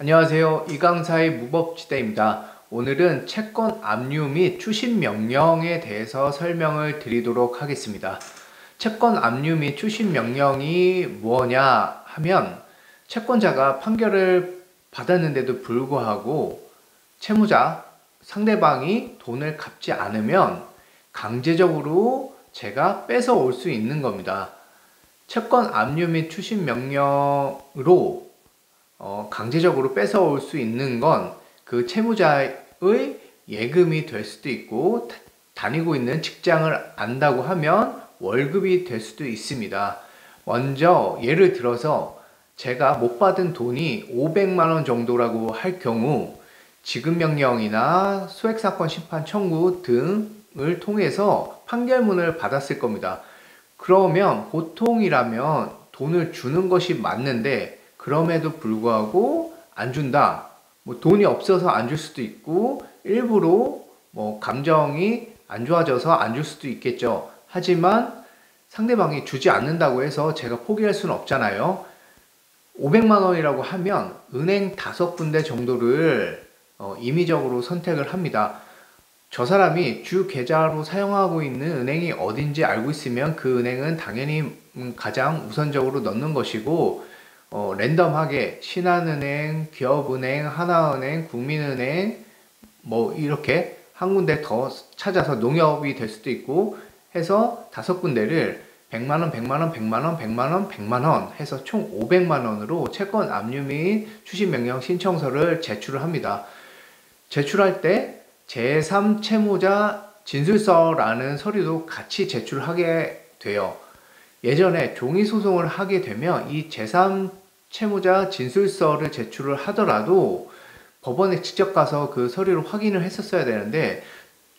안녕하세요. 이강사의 무법지대입니다. 오늘은 채권 압류 및 추심 명령에 대해서 설명을 드리도록 하겠습니다. 채권 압류 및 추심 명령이 뭐냐 하면 채권자가 판결을 받았는데도 불구하고 채무자, 상대방이 돈을 갚지 않으면 강제적으로 제가 뺏어올 수 있는 겁니다. 채권 압류 및 추심 명령으로 강제적으로 뺏어올 수 있는 건 그 채무자의 예금이 될 수도 있고, 다니고 있는 직장을 안다고 하면 월급이 될 수도 있습니다. 먼저 예를 들어서 제가 못 받은 돈이 500만 원 정도라고 할 경우 지급명령이나 소액사건 심판 청구 등을 통해서 판결문을 받았을 겁니다. 그러면 보통이라면 돈을 주는 것이 맞는데, 그럼에도 불구하고 안 준다. 돈이 없어서 안 줄 수도 있고, 일부러 감정이 안 좋아져서 안 줄 수도 있겠죠. 하지만 상대방이 주지 않는다고 해서 제가 포기할 수는 없잖아요. 500만 원이라고 하면 은행 5군데 정도를 임의적으로 선택을 합니다. 저 사람이 주 계좌로 사용하고 있는 은행이 어딘지 알고 있으면 그 은행은 당연히 가장 우선적으로 넣는 것이고, 랜덤하게 신한은행, 기업은행, 하나은행, 국민은행 이렇게 한 군데 더 찾아서 농협이 될 수도 있고 해서 5군데를 100만원, 100만원, 100만원, 100만원, 100만원 해서 총 500만원으로 채권 압류 및 추심명령 신청서를 제출을 합니다. 제출할 때 제3채무자 진술서라는 서류도 같이 제출하게 돼요. 예전에 종이소송을 하게 되면 이 제3채무자 진술서를 제출을 하더라도 법원에 직접 가서 그 서류를 확인을 했었어야 되는데,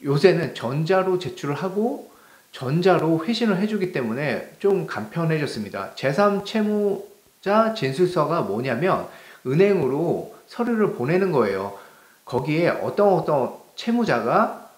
요새는 전자로 제출을 하고 전자로 회신을 해주기 때문에 좀 간편해졌습니다. 제3채무자 진술서가 뭐냐면 은행으로 서류를 보내는 거예요. 거기에 어떤 채무자가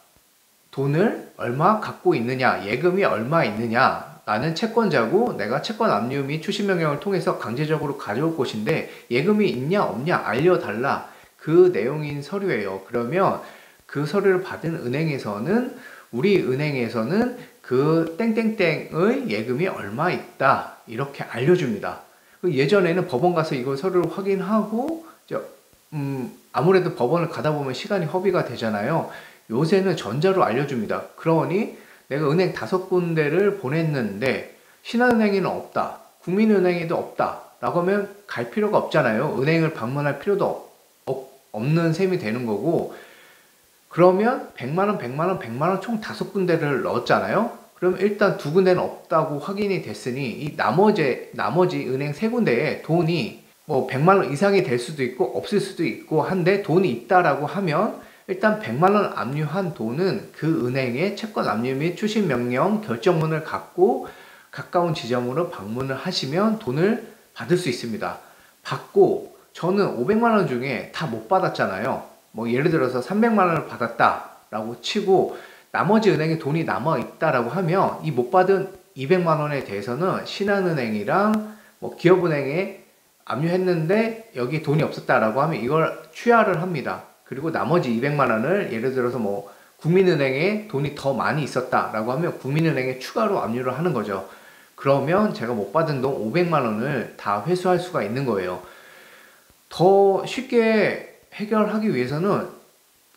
돈을 얼마 갖고 있느냐, 예금이 얼마 있느냐, 나는 채권자고 내가 채권 압류 및 추심 명령을 통해서 강제적으로 가져올 것인데 예금이 있냐 없냐 알려달라, 그 내용인 서류예요. 그러면 그 서류를 받은 은행에서는, 우리 은행에서는 그 땡땡땡의 예금이 얼마 있다 이렇게 알려줍니다. 예전에는 법원 가서 이걸 서류를 확인하고 아무래도 법원을 가다 보면 시간이 허비가 되잖아요. 요새는 전자로 알려줍니다. 그러니 내가 은행 5군데를 보냈는데 신한은행에는 없다, 국민은행에도 없다 라고 하면 갈 필요가 없잖아요. 은행을 방문할 필요도 없는 셈이 되는 거고, 그러면 100만원, 100만원, 100만원 총 5군데를 넣었잖아요. 그럼 일단 2군데는 없다고 확인이 됐으니 이 나머지 은행 3군데에 돈이 100만원 이상이 될 수도 있고 없을 수도 있고 한데 돈이 있다라고 하면 일단 100만원 압류한 돈은 그 은행의 채권 압류 및 추심 명령 결정문을 갖고 가까운 지점으로 방문을 하시면 돈을 받을 수 있습니다. 받고 저는 500만원 중에 다 못 받았잖아요. 예를 들어서 300만원을 받았다라고 치고 나머지 은행에 돈이 남아 있다라고 하면 이 못 받은 200만원에 대해서는 신한은행이랑 기업은행에 압류했는데 여기 돈이 없었다라고 하면 이걸 취하를 합니다. 그리고 나머지 200만원을 예를 들어서 국민은행에 돈이 더 많이 있었다라고 하면 국민은행에 추가로 압류를 하는 거죠. 그러면 제가 못 받은 돈 500만원을 다 회수할 수가 있는 거예요. 더 쉽게 해결하기 위해서는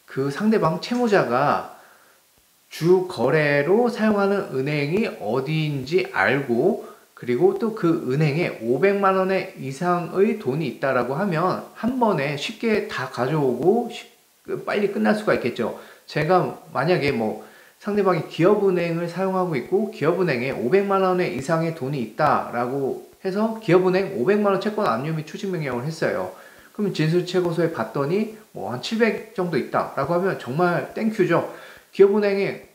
그 상대방 채무자가 주 거래로 사용하는 은행이 어디인지 알고, 그리고 또 그 은행에 500만원 이상의 돈이 있다라고 하면 한 번에 쉽게 다 가져오고 빨리 끝날 수가 있겠죠. 제가 만약에 상대방이 기업은행을 사용하고 있고 기업은행에 500만원 이상의 돈이 있다라고 해서 기업은행 500만원 채권 압류 및 추진 명령을 했어요. 그럼 진술채고서에 봤더니 한 700 정도 있다라고 하면 정말 땡큐죠. 기업은행에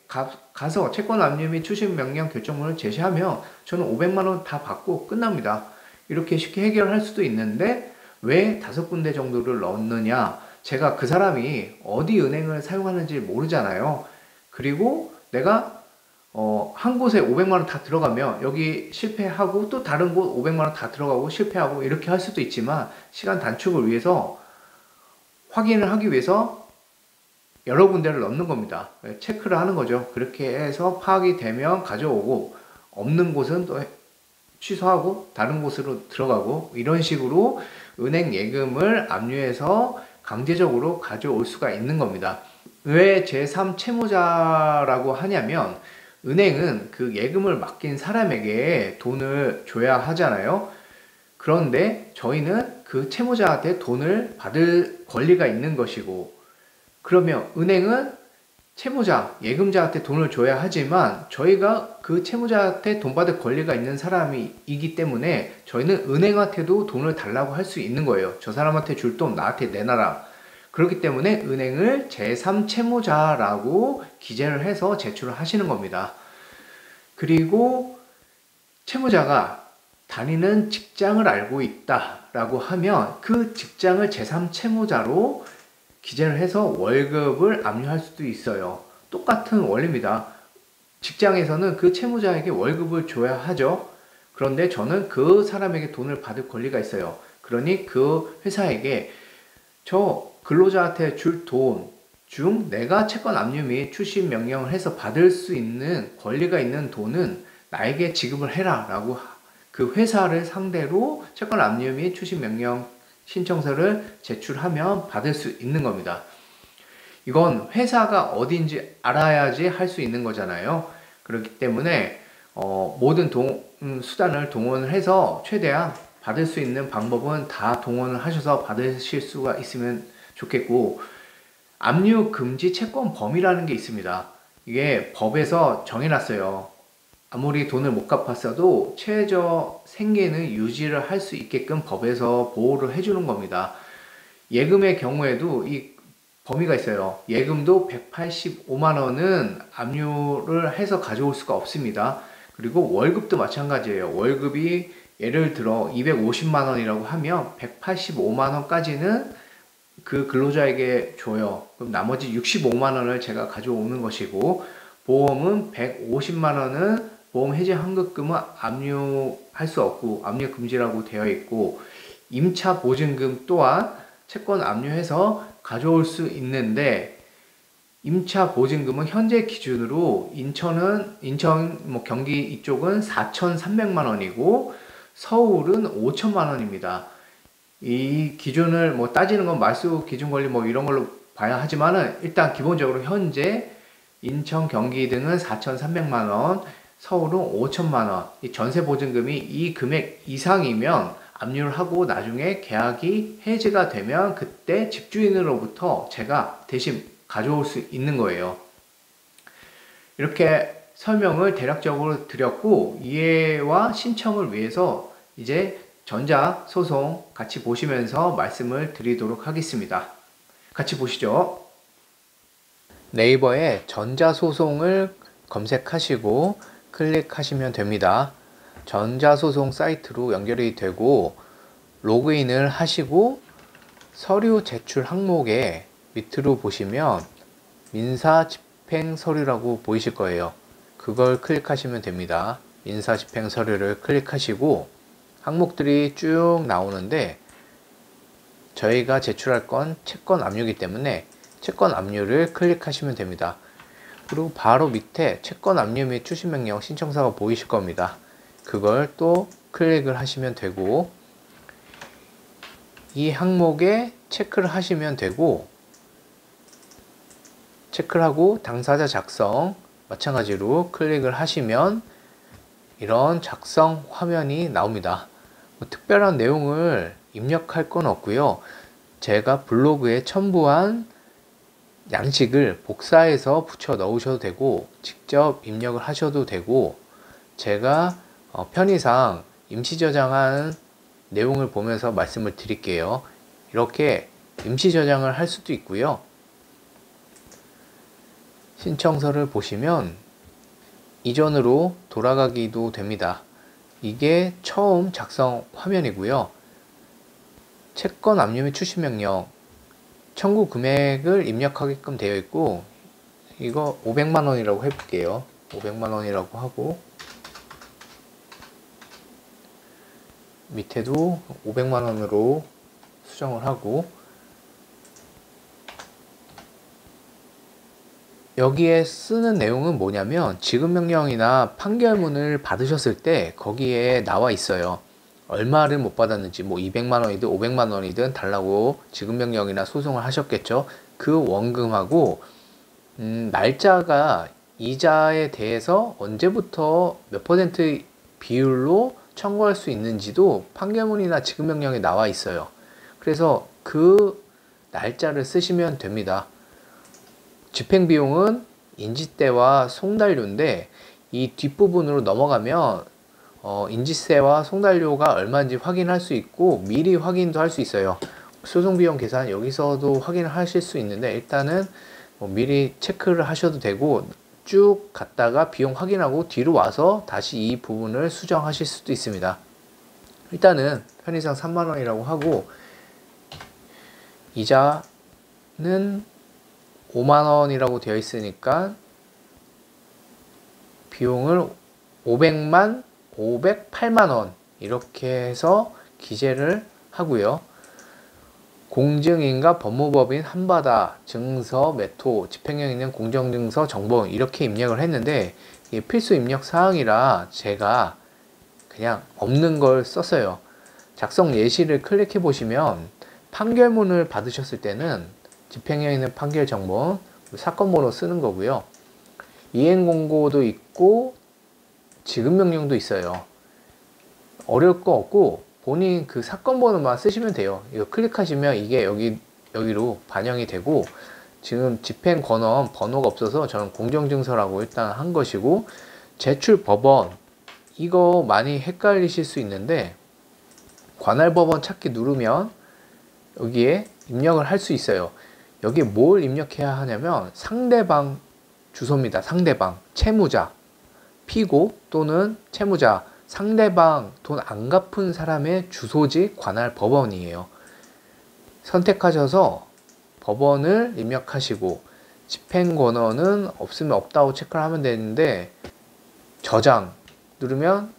가서 채권 압류 및 추심 명령 결정문을 제시하면 저는 500만원 다 받고 끝납니다. 이렇게 쉽게 해결할 수도 있는데 왜 5군데 정도를 넣느냐? 제가 그 사람이 어디 은행을 사용하는지 모르잖아요. 그리고 내가 한 곳에 500만원 다 들어가면 여기 실패하고 또 다른 곳 500만원 다 들어가고 실패하고 이렇게 할 수도 있지만, 시간 단축을 위해서 확인을 하기 위해서 여러 군데를 넣는 겁니다. 체크를 하는 거죠. 그렇게 해서 파악이 되면 가져오고, 없는 곳은 또 취소하고 다른 곳으로 들어가고, 이런 식으로 은행 예금을 압류해서 강제적으로 가져올 수가 있는 겁니다. 왜 제3 채무자라고 하냐면, 은행은 그 예금을 맡긴 사람에게 돈을 줘야 하잖아요. 그런데 저희는 그 채무자한테 돈을 받을 권리가 있는 것이고, 그러면 은행은 채무자, 예금자한테 돈을 줘야 하지만 저희가 그 채무자한테 돈 받을 권리가 있는 사람이기 때문에 저희는 은행한테도 돈을 달라고 할 수 있는 거예요. 저 사람한테 줄 돈 나한테 내놔라. 그렇기 때문에 은행을 제3 채무자라고 기재를 해서 제출을 하시는 겁니다. 그리고 채무자가 다니는 직장을 알고 있다라고 하면 그 직장을 제3 채무자로 기재를 해서 월급을 압류할 수도 있어요. 똑같은 원리입니다. 직장에서는 그 채무자에게 월급을 줘야 하죠. 그런데 저는 그 사람에게 돈을 받을 권리가 있어요. 그러니 그 회사에게 저 근로자한테 줄 돈 중 내가 채권 압류 및 출신 명령을 해서 받을 수 있는 권리가 있는 돈은 나에게 지급을 해라 라고 그 회사를 상대로 채권 압류 및 출신 명령 신청서를 제출하면 받을 수 있는 겁니다. 이건 회사가 어딘지 알아야지 할 수 있는 거잖아요. 그렇기 때문에 모든 수단을 동원을 해서 최대한 받을 수 있는 방법은 다 동원을 하셔서 받으실 수가 있으면 좋겠고, 압류 금지 채권 범위라는 게 있습니다. 이게 법에서 정해놨어요. 아무리 돈을 못 갚았어도 최저 생계는 유지를 할 수 있게끔 법에서 보호를 해주는 겁니다. 예금의 경우에도 이 범위가 있어요. 예금도 185만 원은 압류를 해서 가져올 수가 없습니다. 그리고 월급도 마찬가지예요. 월급이 예를 들어 250만 원이라고 하면 185만 원까지는 그 근로자에게 줘요. 그럼 나머지 65만 원을 제가 가져오는 것이고, 보험은 150만 원은 보험 해지 환급금은 압류할 수 없고 압류 금지라고 되어 있고, 임차 보증금 또한 채권 압류해서 가져올 수 있는데, 임차 보증금은 현재 기준으로 인천 경기 이쪽은 4,300만 원이고 서울은 5천만 원입니다. 이 기준을 따지는 건 말소 기준 권리 이런 걸로 봐야 하지만은, 일단 기본적으로 현재 인천, 경기 등은 4,300만 원, 서울은 5천만 원. 이 전세 보증금이 이 금액 이상이면 압류를 하고 나중에 계약이 해지가 되면 그때 집주인으로부터 제가 대신 가져올 수 있는 거예요. 이렇게 설명을 대략적으로 드렸고, 이해와 신청을 위해서 이제 전자소송 같이 보시면서 말씀을 드리도록 하겠습니다. 같이 보시죠. 네이버에 전자소송을 검색하시고 클릭하시면 됩니다. 전자소송 사이트로 연결이 되고 로그인을 하시고 서류 제출 항목에 밑으로 보시면 민사집행 서류라고 보이실 거예요. 그걸 클릭하시면 됩니다. 민사집행 서류를 클릭하시고 항목들이 쭉 나오는데, 저희가 제출할 건 채권 압류이기 때문에 채권 압류를 클릭하시면 됩니다. 그리고 바로 밑에 채권 압류 및 추심명령 신청서가 보이실 겁니다. 그걸 또 클릭을 하시면 되고, 이 항목에 체크를 하시면 되고, 체크를 하고 당사자 작성 마찬가지로 클릭을 하시면 이런 작성 화면이 나옵니다. 특별한 내용을 입력할 건 없고요. 제가 블로그에 첨부한 양식을 복사해서 붙여 넣으셔도 되고 직접 입력을 하셔도 되고, 제가 편의상 임시 저장한 내용을 보면서 말씀을 드릴게요. 이렇게 임시 저장을 할 수도 있고요. 신청서를 보시면 이전으로 돌아가기도 됩니다. 이게 처음 작성 화면이고요. 채권 압류 및 추심명령 청구 금액을 입력하게끔 되어 있고, 이거 500만 원이라고 해볼게요. 500만 원이라고 하고 밑에도 500만 원으로 수정을 하고, 여기에 쓰는 내용은 뭐냐면 지급 명령이나 판결문을 받으셨을 때 거기에 나와 있어요. 얼마를 못 받았는지, 뭐 200만 원이든 500만 원이든 달라고 지급 명령이나 소송을 하셨겠죠. 그 원금하고 날짜가 이자에 대해서 언제부터 몇 퍼센트 비율로 청구할 수 있는지도 판결문이나 지급 명령에 나와 있어요. 그래서 그 날짜를 쓰시면 됩니다. 집행비용은 인지세와 송달료인데 이 뒷부분으로 넘어가면 인지세와 송달료가 얼마인지 확인할 수 있고 미리 확인도 할 수 있어요. 소송비용 계산 여기서도 확인을 하실 수 있는데 일단은 미리 체크를 하셔도 되고 쭉 갔다가 비용 확인하고 뒤로 와서 다시 이 부분을 수정하실 수도 있습니다. 일단은 편의상 3만 원이라고 하고 이자는 5만 원이라고 되어 있으니까 비용을 508만 원 이렇게 해서 기재를 하고요. 공증인과 법무법인 한바다 증서 매토 집행력 있는 공정증서 정보 이렇게 입력을 했는데 이게 필수 입력 사항이라 제가 그냥 없는 걸 썼어요. 작성 예시를 클릭해 보시면 판결문을 받으셨을 때는 집행력 있는 판결 정보 사건 번호 쓰는 거고요. 이행 공고도 있고 지급 명령도 있어요. 어려울 거 없고 본인 그 사건 번호만 쓰시면 돼요. 이거 클릭하시면 이게 여기로 반영이 되고 지금 집행 권원 번호가 없어서 저는 공정증서라고 일단 한 것이고 제출 법원 이거 많이 헷갈리실 수 있는데 관할 법원 찾기 누르면 여기에 입력을 할 수 있어요. 여기에 뭘 입력해야 하냐면 상대방 주소입니다. 상대방 채무자 피고 또는 채무자 상대방 돈 안 갚은 사람의 주소지 관할 법원이에요. 선택하셔서 법원을 입력하시고 집행권한은 없으면 없다고 체크를 하면 되는데 저장 누르면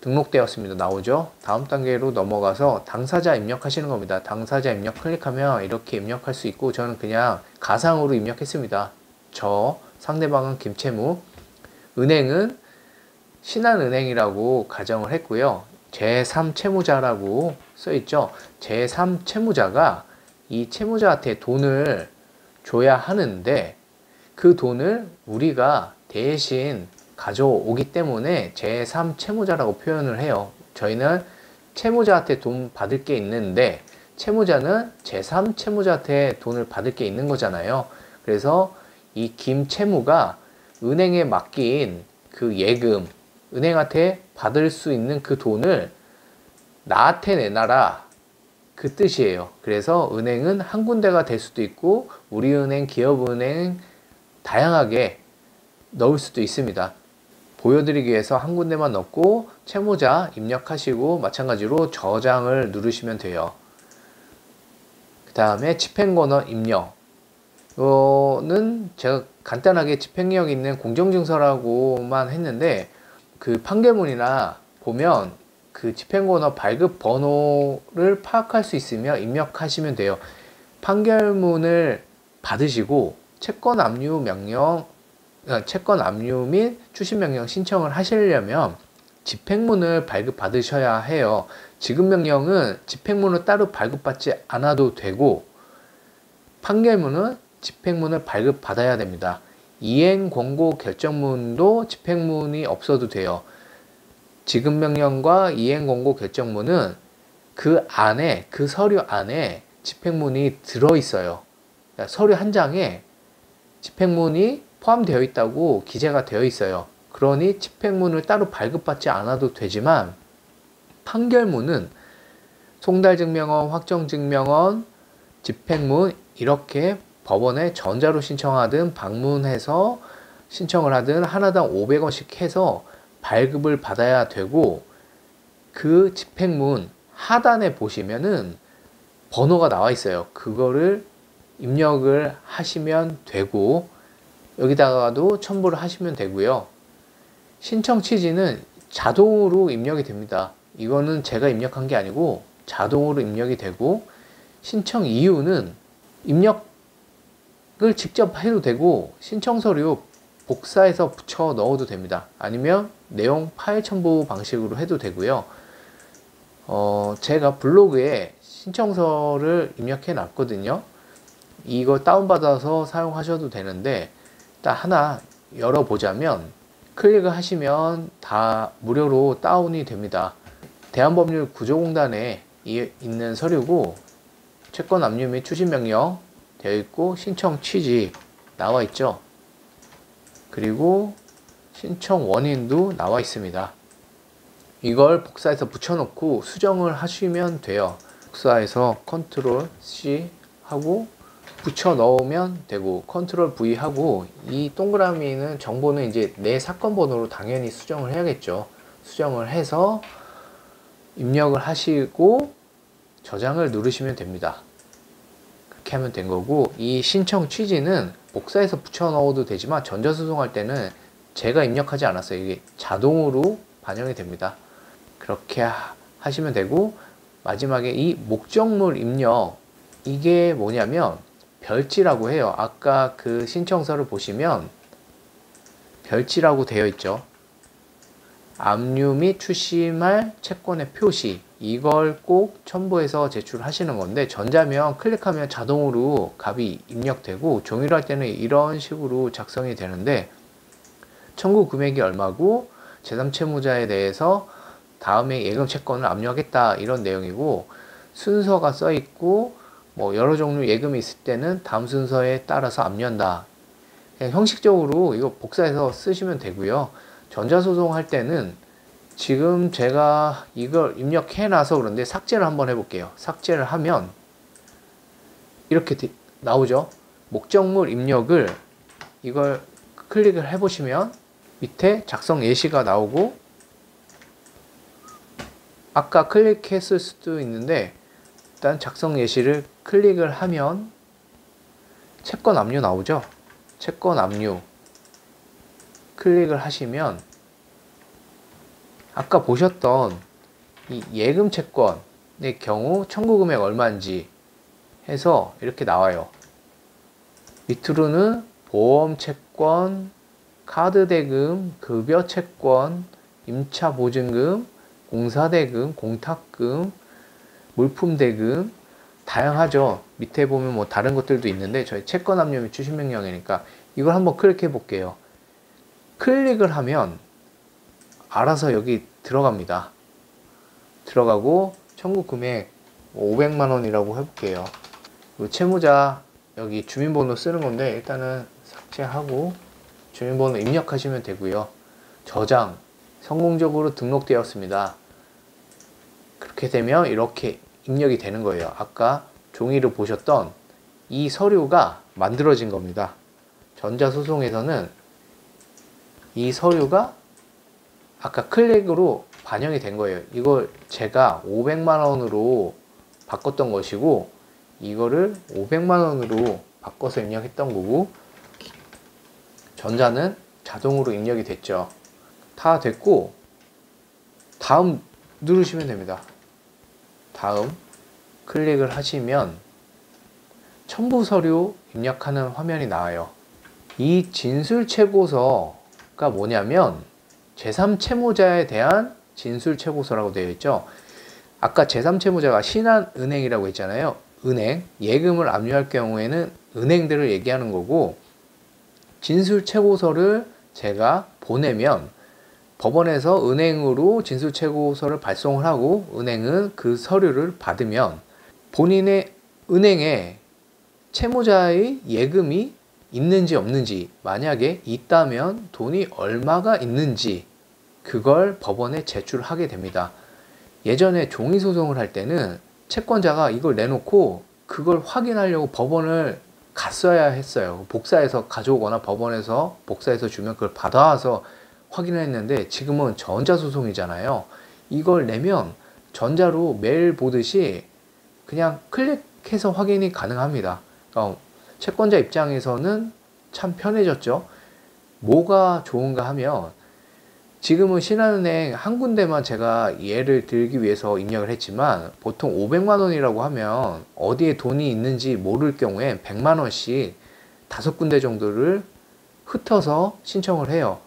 등록되었습니다. 나오죠. 다음 단계로 넘어가서 당사자 입력하시는 겁니다. 당사자 입력 클릭하면 이렇게 입력할 수 있고 저는 그냥 가상으로 입력했습니다. 저 상대방은 김채무 은행은 신한은행이라고 가정을 했고요. 제3채무자라고 써있죠. 제3채무자가 이 채무자한테 돈을 줘야 하는데 그 돈을 우리가 대신 가져오기 때문에 제3채무자라고 표현을 해요. 저희는 채무자한테 돈 받을 게 있는데 채무자는 제3채무자한테 돈을 받을 게 있는 거잖아요. 그래서 이 김채무가 은행에 맡긴 그 예금 은행한테 받을 수 있는 그 돈을 나한테 내놔라 그 뜻이에요. 그래서 은행은 한 군데가 될 수도 있고 우리은행, 기업은행 다양하게 넣을 수도 있습니다. 보여드리기 위해서 한 군데만 넣고 채무자 입력하시고 마찬가지로 저장을 누르시면 돼요. 그 다음에 집행권한 입력 이거는 제가 간단하게 집행력 있는 공정증서라고만 했는데 그 판결문이나 보면 그 집행권한 발급 번호를 파악할 수 있으며 입력하시면 돼요. 판결문을 받으시고 채권 압류 명령, 채권 압류 및 추심 명령 신청을 하시려면 집행문을 발급받으셔야 해요. 지급 명령은 집행문을 따로 발급받지 않아도 되고 판결문은 집행문을 발급받아야 됩니다. 이행 권고 결정문도 집행문이 없어도 돼요. 지급 명령과 이행 권고 결정문은 그 안에 그 서류 안에 집행문이 들어 있어요. 그러니까 서류 한 장에 집행문이 포함되어 있다고 기재가 되어 있어요. 그러니 집행문을 따로 발급받지 않아도 되지만 판결문은 송달증명원, 확정증명원, 집행문 이렇게 법원에 전자로 신청하든 방문해서 신청을 하든 하나당 500원씩 해서 발급을 받아야 되고 그 집행문 하단에 보시면은 번호가 나와 있어요. 그거를 입력을 하시면 되고 여기다가도 첨부를 하시면 되고요. 신청 취지는 자동으로 입력이 됩니다. 이거는 제가 입력한 게 아니고 자동으로 입력이 되고 신청 이유는 입력은 직접 해도 되고 신청 서류 복사해서 붙여 넣어도 됩니다. 아니면 내용 파일 첨부 방식으로 해도 되고요. 제가 블로그에 신청서를 입력해 놨거든요. 이거 다운받아서 사용하셔도 되는데 일단 하나 열어보자면 클릭을 하시면 다 무료로 다운이 됩니다. 대한법률구조공단에 있는 서류고 채권 압류 및 추진 명령 되어 있고 신청 취지 나와 있죠. 그리고 신청 원인도 나와 있습니다. 이걸 복사해서 붙여놓고 수정을 하시면 돼요. 복사해서 컨트롤 C 하고 붙여 넣으면 되고 컨트롤 V 하고 이 동그라미는 정보는 이제 내 사건 번호로 당연히 수정을 해야겠죠. 수정을 해서 입력을 하시고 저장을 누르시면 됩니다. 그렇게 하면 된 거고 이 신청 취지는 복사해서 붙여 넣어도 되지만 전자소송할 때는 제가 입력하지 않았어요. 이게 자동으로 반영이 됩니다. 그렇게 하시면 되고 마지막에 이 목적물 입력 이게 뭐냐면 별지라고 해요. 아까 그 신청서를 보시면 별지라고 되어 있죠. 압류 및 추심할 채권의 표시 이걸 꼭 첨부해서 제출하시는 건데 전자면 클릭하면 자동으로 값이 입력되고 종이로 할 때는 이런 식으로 작성이 되는데 청구 금액이 얼마고 제3채무자에 대해서 다음에 예금 채권을 압류하겠다 이런 내용이고 순서가 써 있고 뭐 여러 종류 예금이 있을 때는 다음 순서에 따라서 압류한다. 그냥 형식적으로 이거 복사해서 쓰시면 되고요. 전자소송 할 때는 지금 제가 이걸 입력해 놔서 그런데 삭제를 한번 해볼게요. 삭제를 하면 이렇게 나오죠. 목적물 입력을 이걸 클릭을 해보시면 밑에 작성 예시가 나오고 아까 클릭했을 수도 있는데 일단 작성 예시를 클릭을 하면 채권 압류 나오죠. 채권 압류 클릭을 하시면 아까 보셨던 이 예금 채권의 경우 청구 금액 얼마인지 해서 이렇게 나와요. 밑으로는 보험 채권, 카드 대금, 급여 채권, 임차 보증금, 공사 대금, 공탁금, 물품 대금 다양하죠. 밑에 보면 뭐 다른 것들도 있는데 저희 채권 압류 및 추심 명령이니까 이걸 한번 클릭해 볼게요. 클릭을 하면 알아서 여기 들어갑니다. 들어가고 청구 금액 500만 원이라고 해볼게요. 채무자 여기 주민번호 쓰는 건데 일단은 삭제하고 주민번호 입력하시면 되고요. 저장 성공적으로 등록되었습니다. 그렇게 되면 이렇게 입력이 되는 거예요. 아까 종이로 보셨던 이 서류가 만들어진 겁니다. 전자소송에서는 이 서류가 아까 클릭으로 반영이 된 거예요. 이걸 제가 500만 원으로 바꿨던 것이고 이거를 500만 원으로 바꿔서 입력했던 거고 전자는 자동으로 입력이 됐죠. 다 됐고 다음 누르시면 됩니다. 다음 클릭을 하시면 첨부 서류 입력하는 화면이 나와요. 이 진술최고서가 뭐냐면 제3채무자에 대한 진술최고서라고 되어 있죠. 아까 제3채무자가 신한은행이라고 했잖아요. 은행, 예금을 압류할 경우에는 은행들을 얘기하는 거고 진술최고서를 제가 보내면 법원에서 은행으로 진술최고서를 발송을 하고 은행은 그 서류를 받으면 본인의 은행에 채무자의 예금이 있는지 없는지 만약에 있다면 돈이 얼마가 있는지 그걸 법원에 제출하게 됩니다. 예전에 종이소송을 할 때는 채권자가 이걸 내놓고 그걸 확인하려고 법원을 갔어야 했어요. 복사해서 가져오거나 법원에서 복사해서 주면 그걸 받아와서 확인을 했는데 지금은 전자소송이잖아요. 이걸 내면 전자로 메일 보듯이 그냥 클릭해서 확인이 가능합니다. 채권자 입장에서는 참 편해졌죠. 뭐가 좋은가 하면 지금은 신한은행 한 군데만 제가 예를 들기 위해서 입력을 했지만 보통 500만 원이라고 하면 어디에 돈이 있는지 모를 경우에 100만 원씩 5군데 정도를 흩어서 신청을 해요.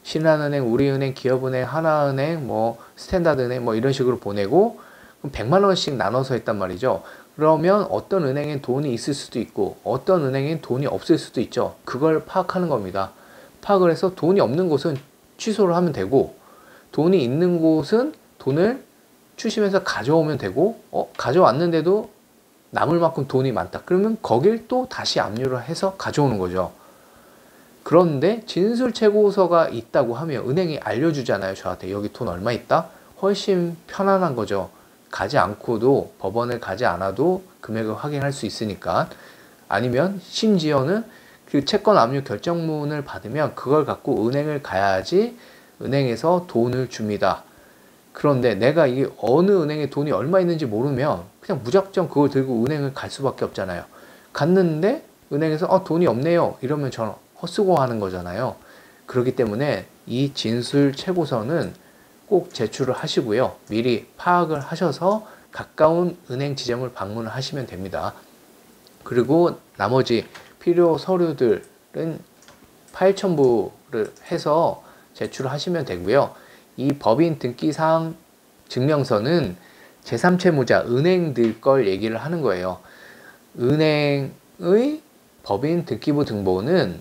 신한은행, 우리은행, 기업은행, 하나은행, 뭐 스탠다드은행 뭐 이런 식으로 보내고, 그럼 100만 원씩 나눠서 했단 말이죠. 그러면 어떤 은행엔 돈이 있을 수도 있고 어떤 은행엔 돈이 없을 수도 있죠. 그걸 파악하는 겁니다. 파악을 해서 돈이 없는 곳은 취소를 하면 되고, 돈이 있는 곳은 돈을 추심해서 가져오면 되고, 가져왔는데도 남을 만큼 돈이 많다. 그러면 거길 또 다시 압류를 해서 가져오는 거죠. 그런데 진술채고서가 있다고 하면 은행이 알려주잖아요. 저한테 여기 돈 얼마 있다? 훨씬 편안한 거죠. 가지 않고도, 법원에 가지 않아도 금액을 확인할 수 있으니까. 아니면 심지어는 그 채권 압류 결정문을 받으면 그걸 갖고 은행을 가야지 은행에서 돈을 줍니다. 그런데 내가 이게 어느 은행에 돈이 얼마 있는지 모르면 그냥 무작정 그걸 들고 은행을 갈 수밖에 없잖아요. 갔는데 은행에서 돈이 없네요 이러면 저는 헛수고하는 거잖아요. 그렇기 때문에 이 진술채고서는 꼭 제출을 하시고요. 미리 파악을 하셔서 가까운 은행 지점을 방문을 하시면 됩니다. 그리고 나머지 필요 서류들은 파일 첨부를 해서 제출을 하시면 되고요. 이 법인 등기사항 증명서는 제3채무자 은행들 걸 얘기를 하는 거예요. 은행의 법인 등기부 등본은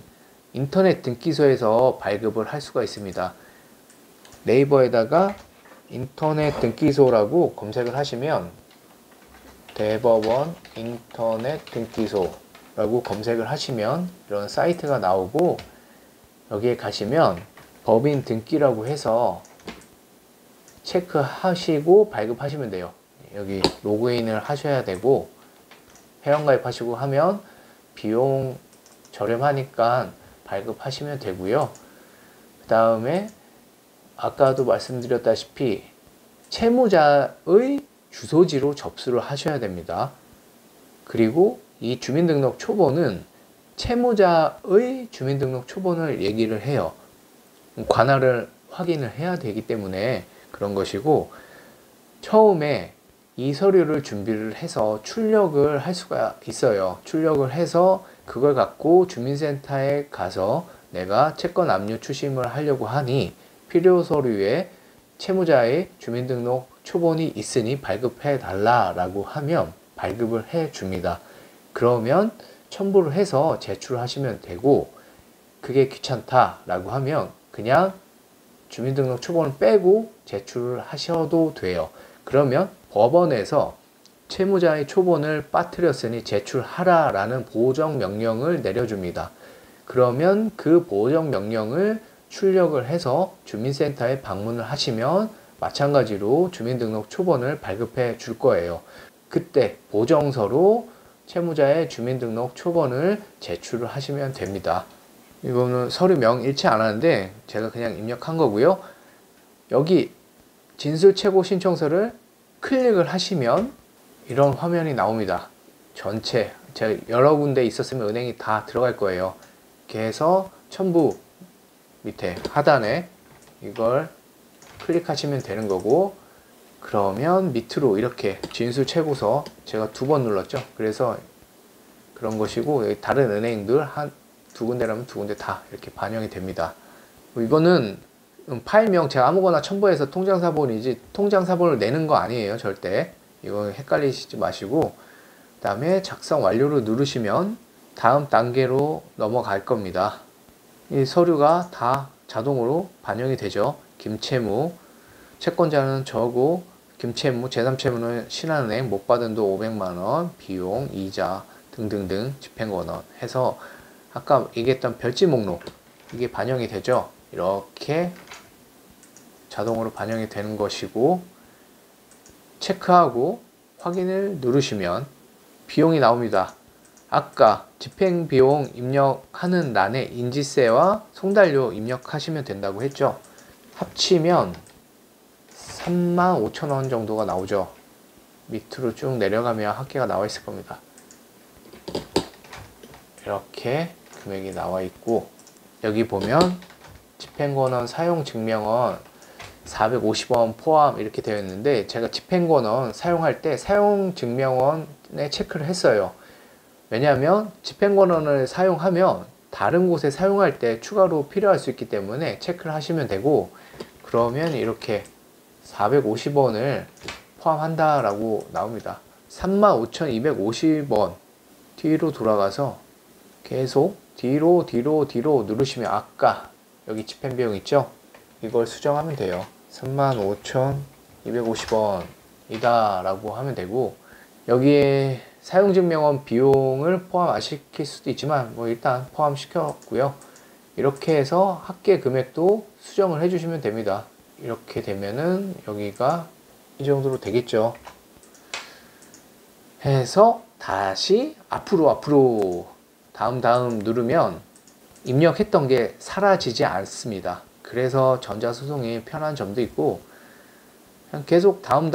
인터넷 등기소에서 발급을 할 수가 있습니다. 네이버에다가 인터넷 등기소라고 검색을 하시면 대법원 인터넷 등기소라고 검색을 하시면 이런 사이트가 나오고, 여기에 가시면 법인 등기라고 해서 체크하시고 발급하시면 돼요. 여기 로그인을 하셔야 되고 회원가입하시고 하면 비용 저렴하니까 발급하시면 되고요. 그 다음에 아까도 말씀드렸다시피 채무자의 주소지로 접수를 하셔야 됩니다. 그리고 이 주민등록 초본은 채무자의 주민등록 초본을 얘기를 해요. 관할을 확인을 해야 되기 때문에 그런 것이고, 처음에 이 서류를 준비를 해서 출력을 할 수가 있어요. 출력을 해서 그걸 갖고 주민센터에 가서 내가 채권 압류 추심을 하려고 하니 필요 서류에 채무자의 주민등록 초본이 있으니 발급해 달라라고 하면 발급을 해 줍니다. 그러면 첨부를 해서 제출하시면 되고, 그게 귀찮다라고 하면 그냥 주민등록 초본을 빼고 제출을 하셔도 돼요. 그러면 법원에서 채무자의 초본을 빠뜨렸으니 제출하라 라는 보정명령을 내려줍니다. 그러면 그 보정명령을 출력을 해서 주민센터에 방문을 하시면 마찬가지로 주민등록 초본을 발급해 줄 거예요. 그때 보정서로 채무자의 주민등록 초본을 제출을 하시면 됩니다. 이거는 서류명 일치 안 하는데 제가 그냥 입력한 거고요. 여기 진술채고 신청서를 클릭을 하시면 이런 화면이 나옵니다. 전체 제가 여러 군데 있었으면 은행이 다 들어갈 거예요. 이렇게 해서 첨부 밑에 하단에 이걸 클릭하시면 되는 거고, 그러면 밑으로 이렇게 진술채고서 제가 2번 눌렀죠. 그래서 그런 것이고, 여기 다른 은행들 한 2군데라면 2군데 다 이렇게 반영이 됩니다. 이거는 파일명 제가 아무거나 첨부해서 통장사본이지 통장사본을 내는 거 아니에요. 절대 이거 헷갈리시지 마시고, 그 다음에 작성 완료를 누르시면 다음 단계로 넘어갈 겁니다. 이 서류가 다 자동으로 반영이 되죠. 김채무, 채권자는 저고, 김채무, 제3채무는 신한은행, 못 받은 돈 500만원, 비용, 이자 등등등 집행권원 해서 아까 얘기했던 별지 목록 이게 반영이 되죠. 이렇게 자동으로 반영이 되는 것이고, 체크하고 확인을 누르시면 비용이 나옵니다. 아까 집행비용 입력하는欄에 인지세와 송달료 입력하시면 된다고 했죠. 합치면 35,000원 정도가 나오죠. 밑으로 쭉 내려가면 합계가 나와 있을 겁니다. 이렇게 금액이 나와 있고, 여기 보면 집행권원 사용증명원 450원 포함 이렇게 되어 있는데, 제가 집행권원 사용할 때 사용증명원에 체크를 했어요. 왜냐하면 집행권을 사용하면 다른 곳에 사용할 때 추가로 필요할 수 있기 때문에 체크를 하시면 되고, 그러면 이렇게 450원을 포함한다 라고 나옵니다. 35,250원 뒤로 돌아가서 계속 뒤로 누르시면 아까 여기 집행비용 있죠? 이걸 수정하면 돼요. 35,250원 이다 라고 하면 되고, 여기에 사용증명원 비용을 포함 안 시킬 수도 있지만 뭐 일단 포함시켰고요. 이렇게 해서 합계 금액도 수정을 해주시면 됩니다. 이렇게 되면은 여기가 이 정도로 되겠죠. 해서 다시 앞으로 다음 누르면 입력했던 게 사라지지 않습니다. 그래서 전자소송이 편한 점도 있고, 그냥 계속 다음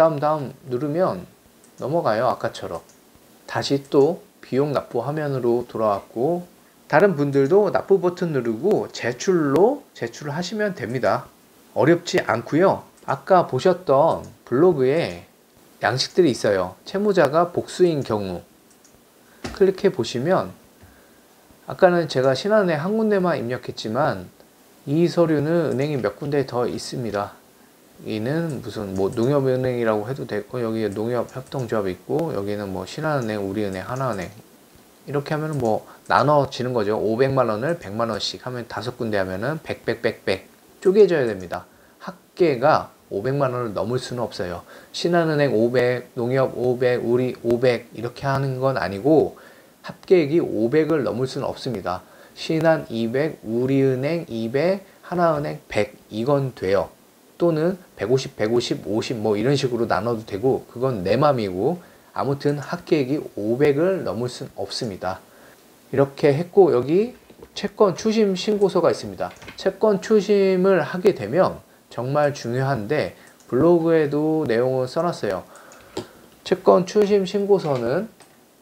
누르면 넘어가요. 아까처럼. 다시 또 비용 납부 화면으로 돌아왔고, 다른 분들도 납부 버튼 누르고 제출로 제출을 하시면 됩니다. 어렵지 않고요. 아까 보셨던 블로그에 양식들이 있어요. 채무자가 복수인 경우 클릭해 보시면, 아까는 제가 신한은행 한 군데만 입력했지만 이 서류는 은행이 몇 군데 더 있습니다. 여기는 무슨 뭐 농협은행이라고 해도 되고, 여기에 농협협동조합이 있고, 여기는 뭐 신한은행, 우리은행, 하나은행, 이렇게 하면 뭐 나눠지는 거죠. 500만원을 100만원씩 하면 5군데 하면은 100 쪼개져야 됩니다. 합계가 500만원을 넘을 수는 없어요. 신한은행 500, 농협 500, 우리 500 이렇게 하는 건 아니고, 합계액이 500을 넘을 수는 없습니다. 신한 200, 우리은행 200, 하나은행 100 이건 돼요. 또는 150, 50 뭐 이런 식으로 나눠도 되고, 그건 내 맘이고, 아무튼 합계액이 500을 넘을 수는 없습니다. 이렇게 했고, 여기 채권 추심 신고서가 있습니다. 채권 추심을 하게 되면 정말 중요한데, 블로그에도 내용을 써놨어요. 채권 추심 신고서는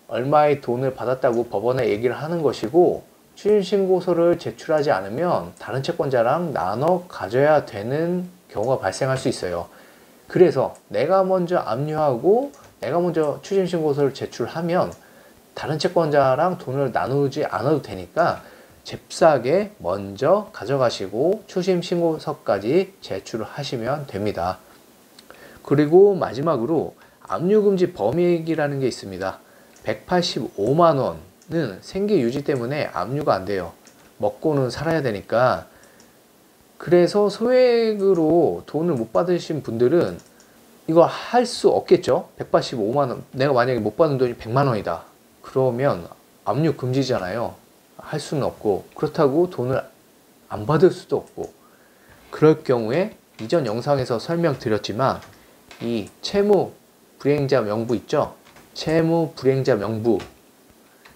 얼마의 돈을 받았다고 법원에 얘기를 하는 것이고, 추심 신고서를 제출하지 않으면 다른 채권자랑 나눠 가져야 되는 경우가 발생할 수 있어요. 그래서 내가 먼저 압류하고 내가 먼저 추심 신고서를 제출하면 다른 채권자랑 돈을 나누지 않아도 되니까 잽싸게 먼저 가져가시고 추심 신고서까지 제출을 하시면 됩니다. 그리고 마지막으로 압류금지 범위액이라는 게 있습니다. 185만원은 생계 유지 때문에 압류가 안 돼요. 먹고는 살아야 되니까. 그래서 소액으로 돈을 못 받으신 분들은 이거 할 수 없겠죠. 185만원, 내가 만약에 못 받은 돈이 100만원이다 그러면 압류 금지잖아요. 할 수는 없고, 그렇다고 돈을 안 받을 수도 없고, 그럴 경우에 이전 영상에서 설명드렸지만 이 채무 불이행자 명부 있죠. 채무 불이행자 명부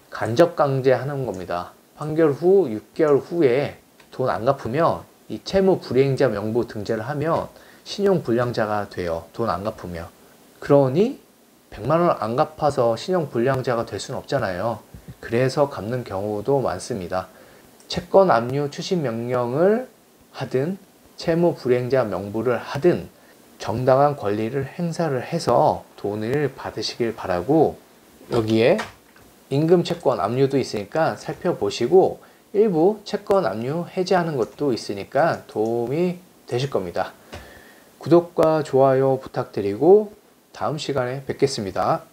간접 강제하는 겁니다. 판결 후 6개월 후에 돈 안 갚으면 이 채무 불이행자 명부 등재를 하면 신용 불량자가 돼요. 돈 안 갚으면. 그러니 100만원 안 갚아서 신용 불량자가 될 수는 없잖아요. 그래서 갚는 경우도 많습니다. 채권 압류 추심 명령을 하든 채무 불이행자 명부를 하든 정당한 권리를 행사를 해서 돈을 받으시길 바라고, 여기에 임금 채권 압류도 있으니까 살펴보시고, 일부 채권 압류 해지하는 것도 있으니까 도움이 되실 겁니다. 구독과 좋아요 부탁드리고 다음 시간에 뵙겠습니다.